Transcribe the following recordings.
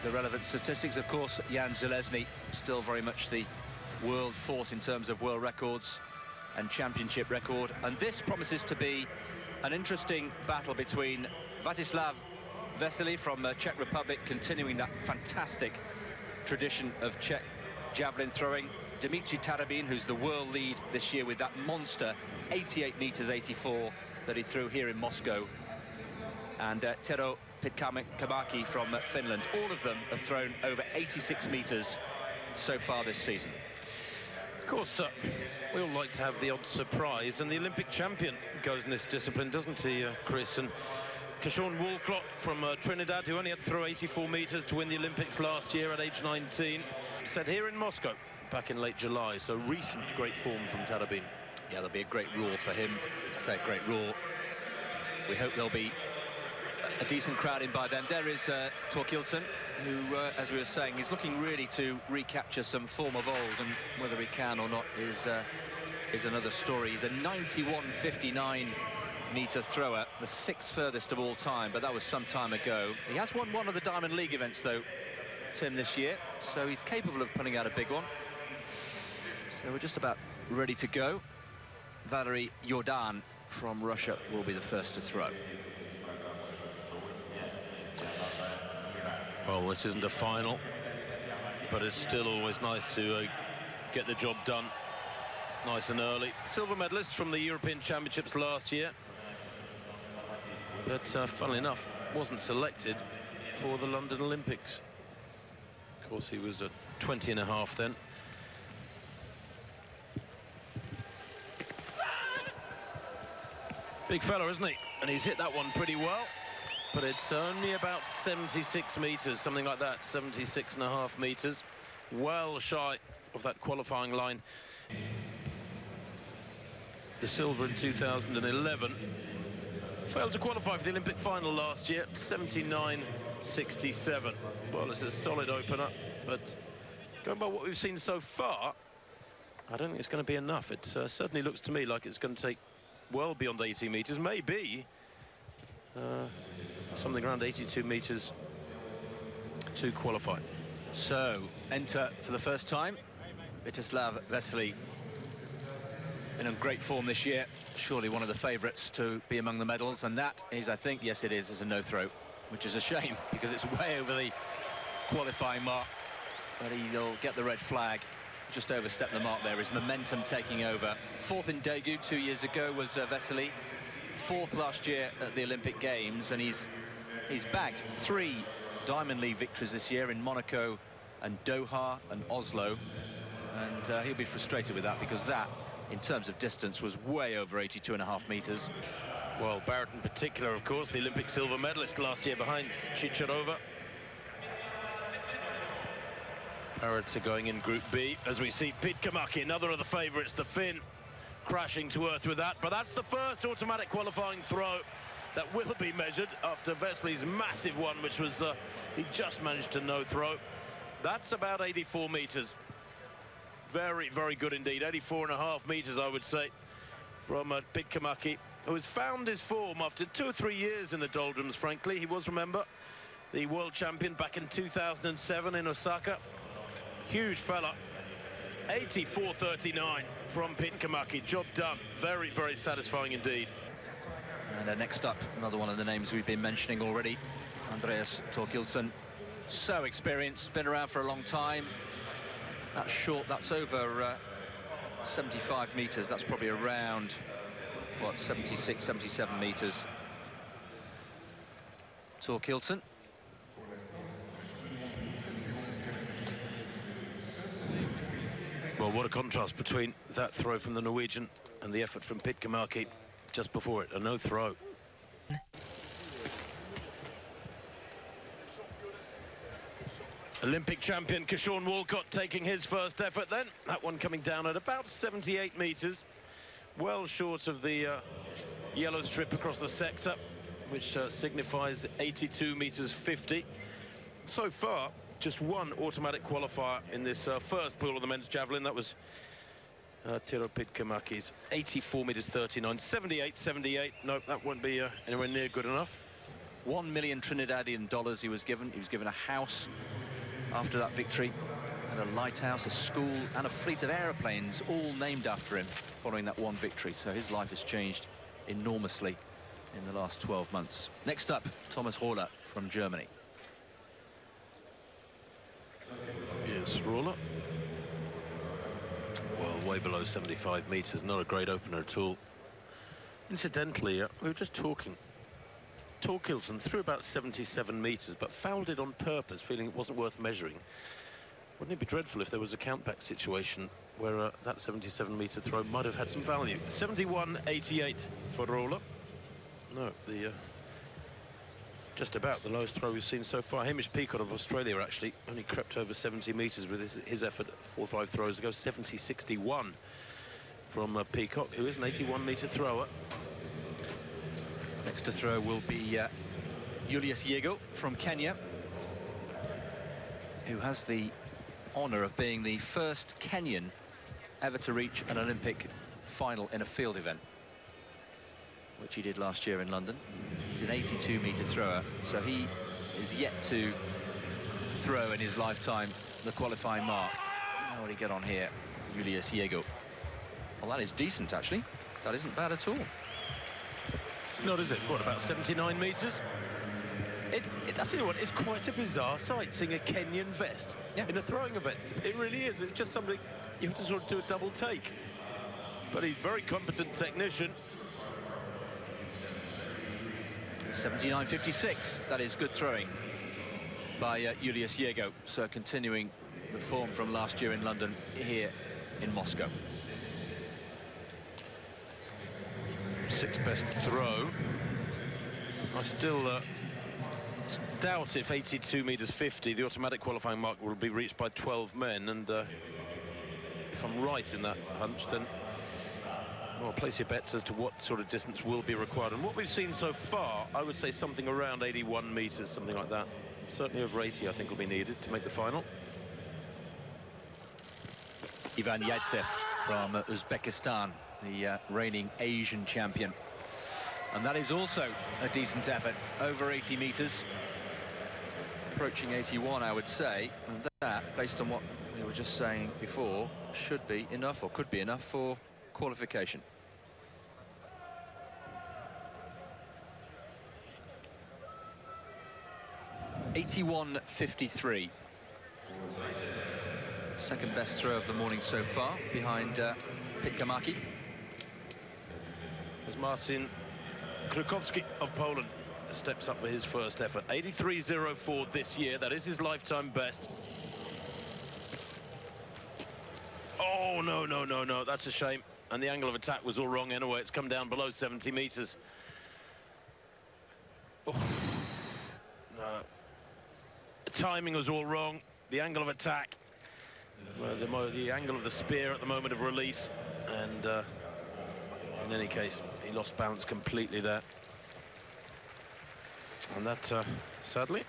the relevant statistics. Of course, Jan Železný still very much the world force in terms of world records and championship record. And this promises to be an interesting battle between Václav Veselý from Czech Republic, continuing that fantastic tradition of Czech javelin throwing. Dimitri Tarabin, who's the world lead this year with that monster 88 meters 84 that he threw here in Moscow. And Tero Pitkämäki from Finland. All of them have thrown over 86 meters so far this season. Of course, we all like to have the odd surprise, and the Olympic champion goes in this discipline, doesn't he, Chris? And Kashan Walcott from Trinidad, who only had to throw 84 meters to win the Olympics last year at age 19, said here in Moscow back in late July. So recent great form from Tarabin. Yeah, there'll be a great roar for him. I say a great roar. We hope there'll be a decent crowd in by then. There is Thorkildsen, who, as we were saying, is looking really to recapture some form of old, and whether he can or not is another story. He's a 91.59 meter thrower, the 6th furthest of all time, but that was some time ago. He has won one of the Diamond League events, though, Tim, this year, so he's capable of putting out a big one. So we're just about ready to go. Valery Yordan from Russia will be the first to throw. Well, this isn't a final, but it's still always nice to get the job done nice and early. Silver medalist from the European Championships last year, but funnily enough, wasn't selected for the London Olympics. Of course, he was 20 and a half then. Big fella, isn't he? And he's hit that one pretty well, but it's only about 76 meters, something like that, 76 and a half meters, well shy of that qualifying line. The silver in 2011. Failed to qualify for the Olympic final last year, 79.67. Well, it's a solid opener, but going by what we've seen so far, I don't think it's going to be enough. It certainly looks to me like it's going to take well beyond 80 meters, maybe something around 82 meters to qualify. So, enter for the first time, Václav Veselý, in great form this year. Surely one of the favourites to be among the medals, and that is, I think, yes it is a no-throw, which is a shame because it's way over the qualifying mark, but he'll get the red flag. Just overstepped the mark there. His momentum taking over. 4th in Daegu 2 years ago was Veselý. 4th last year at the Olympic Games, and he's bagged 3 Diamond League victories this year in Monaco and Doha and Oslo, and he'll be frustrated with that because that, in terms of distance, was way over 82.5 meters. Well, Barrett in particular, of course, the Olympic silver medalist last year behind Chicharova. Barrett's are going in Group B, as we see Pitkämäki, another of the favourites, the Finn, crashing to earth with that. But that's the first automatic qualifying throw that will be measured after Veselý's massive one, which was, he just managed to no-throw. That's about 84 meters. Very, very good indeed. 84.5 meters, I would say, from Pitkämäki, who has found his form after 2 or 3 years in the doldrums, frankly. He was, remember, the world champion back in 2007 in Osaka. Huge fella. 84.39 from Pitkämäki. Job done. Very, very satisfying indeed. And next up, another one of the names we've been mentioning already, Andreas Thorkildsen. So experienced, been around for a long time. That's short, that's over 75 meters. That's probably around, what, 76, 77 meters. Thorkildsen. Well, what a contrast between that throw from the Norwegian and the effort from Pitkämäki just before it, a no-throw. Olympic champion Kashan Walcott taking his first effort then. That one coming down at about 78 meters. Well short of the yellow strip across the sector, which signifies 82 meters 50. So far, just one automatic qualifier in this first pool of the men's javelin. That was Tero Pitkämäki's 84 meters 39, 78. No, that won't be anywhere near good enough. 1 million Trinidadian dollars he was given. He was given a house after that victory, and a lighthouse, a school, and a fleet of aeroplanes, all named after him following that one victory. So his life has changed enormously in the last 12 months. Next up, Thomas Rohler from Germany. Yes, Rohler. Well, way below 75 metres, not a great opener at all. Incidentally, we were just talking. Torkelson threw about 77 metres, but fouled it on purpose, feeling it wasn't worth measuring. Wouldn't it be dreadful if there was a countback situation where that 77-metre throw might have had some value? 71.88 for Rohler. No, just about the lowest throw we've seen so far. Hamish Peacock of Australia actually only crept over 70 metres with his effort 4 or 5 throws ago. 70.61 from Peacock, who is an 81-metre thrower. Next to throw will be Yulia Ciego from Kenya, who has the honour of being the first Kenyan ever to reach an Olympic final in a field event, which he did last year in London. He's an 82-metre thrower, so he is yet to throw in his lifetime the qualifying mark. How would he get on here, Yulia Ciego? Well, that is decent, actually. That isn't bad at all. It's not, is it? What, about 79 metres? I tell you what, it's quite a bizarre sight, seeing a Kenyan vest in a throwing event. It really is. It's just something you have to sort of do a double take. But he's a very competent technician. 79.56. That is good throwing by Yulia Ciego. So continuing the form from last year in London here in Moscow. 6th best throw. I still doubt if 82 metres 50, the automatic qualifying mark, will be reached by 12 men. And if I'm right in that hunch, then well, place your bets as to what sort of distance will be required. And what we've seen so far, I would say something around 81 metres, something like that. Certainly over 80, I think, will be needed to make the final. Ivan Yaitsev from Uzbekistan, the reigning Asian champion. And that is also a decent effort, over 80 metres. Approaching 81, I would say. And that, based on what we were just saying before, should be enough, or could be enough, for qualification. .81.53. Second best throw of the morning so far, behind Pitkamaki. As Marcin Krukowski of Poland steps up for his first effort. 83.04 this year. That is his lifetime best. Oh, no, no, no, no. That's a shame. And the angle of attack was all wrong anyway. It's come down below 70 metres. Oh, no. The timing was all wrong. The angle of attack. The angle of the spear at the moment of release. And in any case, he lost balance completely there. And that, sadly,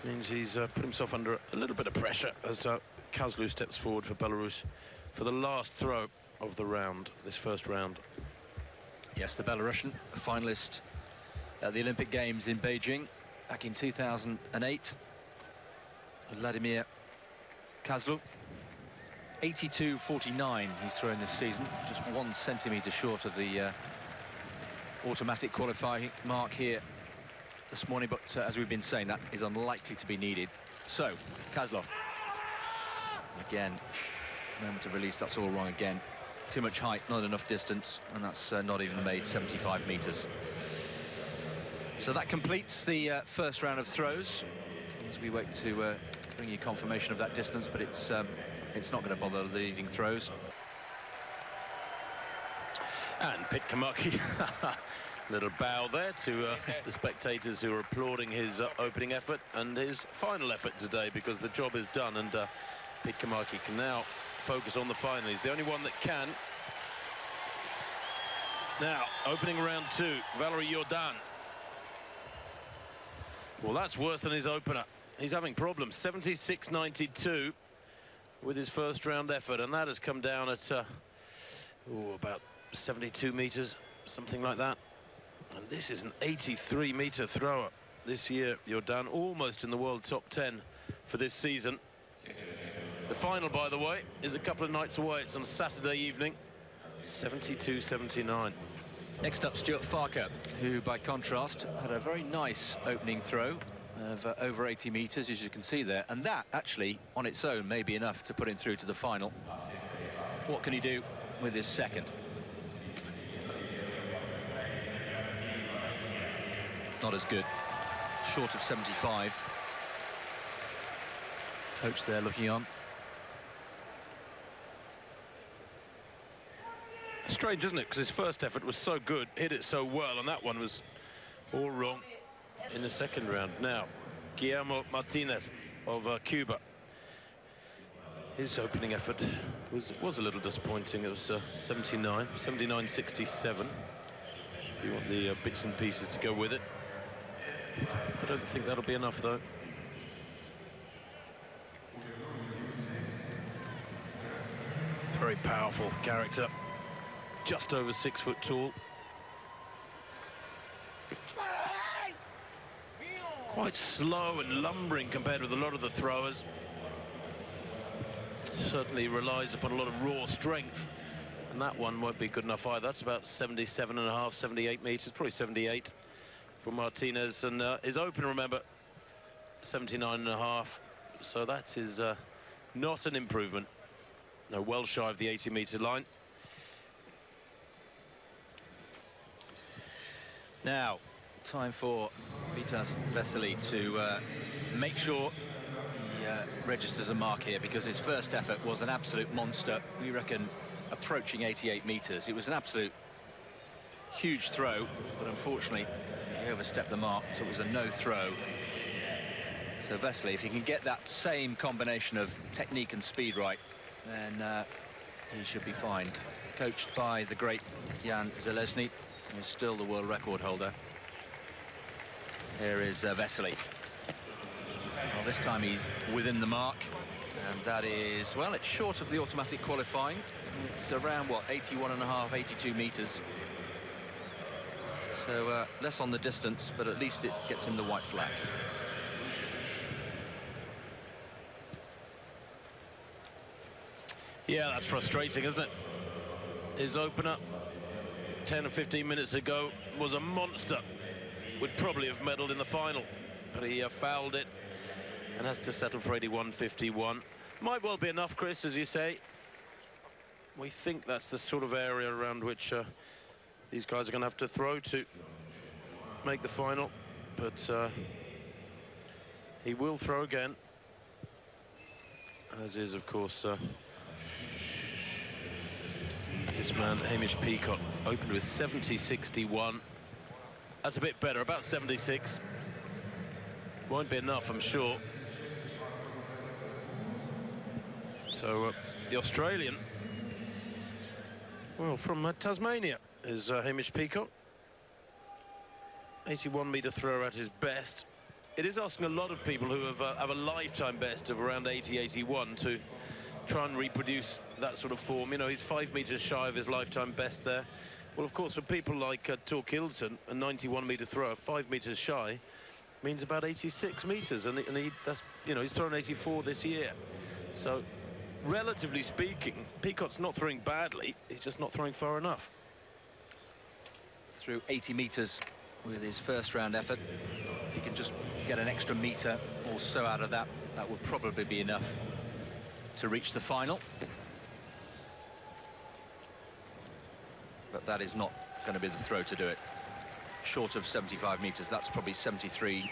means he's put himself under a little bit of pressure as Kazlu steps forward for Belarus for the last throw of the round, this first round. Yes, the Belarusian, a finalist at the Olympic Games in Beijing back in 2008. Vladimir Kazlu. 82.49 he's thrown this season, just 1 centimetre short of the automatic qualifying mark here this morning, but as we've been saying, that is unlikely to be needed. So Kazlov again, moment of release, that's all wrong again. Too much height, not enough distance, and that's not even made 75 metres. So that completes the first round of throws as we wait to bring you confirmation of that distance, but it's not going to bother the leading throws. And Pitkamaki, little bow there to the spectators who are applauding his opening effort and his final effort today, because the job is done, and Pitkamaki can now focus on the final. He's the only one that can. Now, opening round 2, Valery Jordan. Well, that's worse than his opener. He's having problems. 76.92 with his first round effort, and that has come down at about 72 metres, something like that. And this is an 83-meter thrower. This year, you're down almost in the world top 10 for this season. The final, by the way, is a couple of nights away. It's on Saturday evening, 72-79. Next up, Stuart Parker, who, by contrast, had a very nice opening throw of over 80 metres, as you can see there. And that, actually, on its own, may be enough to put him through to the final. What can he do with his second? Not as good. Short of 75. Coach there looking on. Strange, isn't it? Because his first effort was so good, hit it so well, and that one was all wrong in the second round. Now, Guillermo Martinez of Cuba. His opening effort was a little disappointing. It was 79-67. If you want the bits and pieces to go with it. I don't think that'll be enough, though. Very powerful character. Just over 6 foot tall. Quite slow and lumbering compared with a lot of the throwers. Certainly relies upon a lot of raw strength. And that one won't be good enough either. That's about 77.5, 78 meters, probably 78 for Martinez. And his open, remember, 79.5. So that is not an improvement. No, well shy of the 80-meter line. Now, time for Vitas Vesely to make sure he registers a mark here, because his first effort was an absolute monster. We reckon approaching 88 meters. It was an absolute huge throw, but unfortunately he overstepped the mark, so it was a no throw. So Vesely, if he can get that same combination of technique and speed right, then he should be fine. Coached by the great Jan Zelezny, who's still the world record holder. Here is Vesely. Well, this time he's within the mark, and that is, well, it's short of the automatic qualifying. It's around, what, 81.5, 82 meters. So less on the distance, but at least it gets him the white flag. Yeah, that's frustrating, isn't it? His opener 10 or 15 minutes ago was a monster. Would probably have medalled in the final, but he fouled it and has to settle for 81.51. Might well be enough, Chris, as you say. We think that's the sort of area around which these guys are going to have to throw to make the final, but he will throw again, as is, of course, this man, Hamish Peacock, opened with 70.61. That's a bit better, about 76. Won't be enough, I'm sure. So the Australian, well, from Tasmania, is Hamish Peacock. 81-meter thrower at his best. It is asking a lot of people who have a lifetime best of around 80, 81 to try and reproduce that sort of form. You know, he's 5 meters shy of his lifetime best there. Well, of course, for people like Torkildsen, a 91-meter thrower, 5 meters shy means about 86 meters, and that's, you know, he's thrown 84 this year. So, relatively speaking, Peacock's not throwing badly. He's just not throwing far enough. Through 80 meters with his first round effort. If he can just get an extra meter or so out of that, that would probably be enough to reach the final. But that is not going to be the throw to do it. Short of 75 meters, that's probably 73,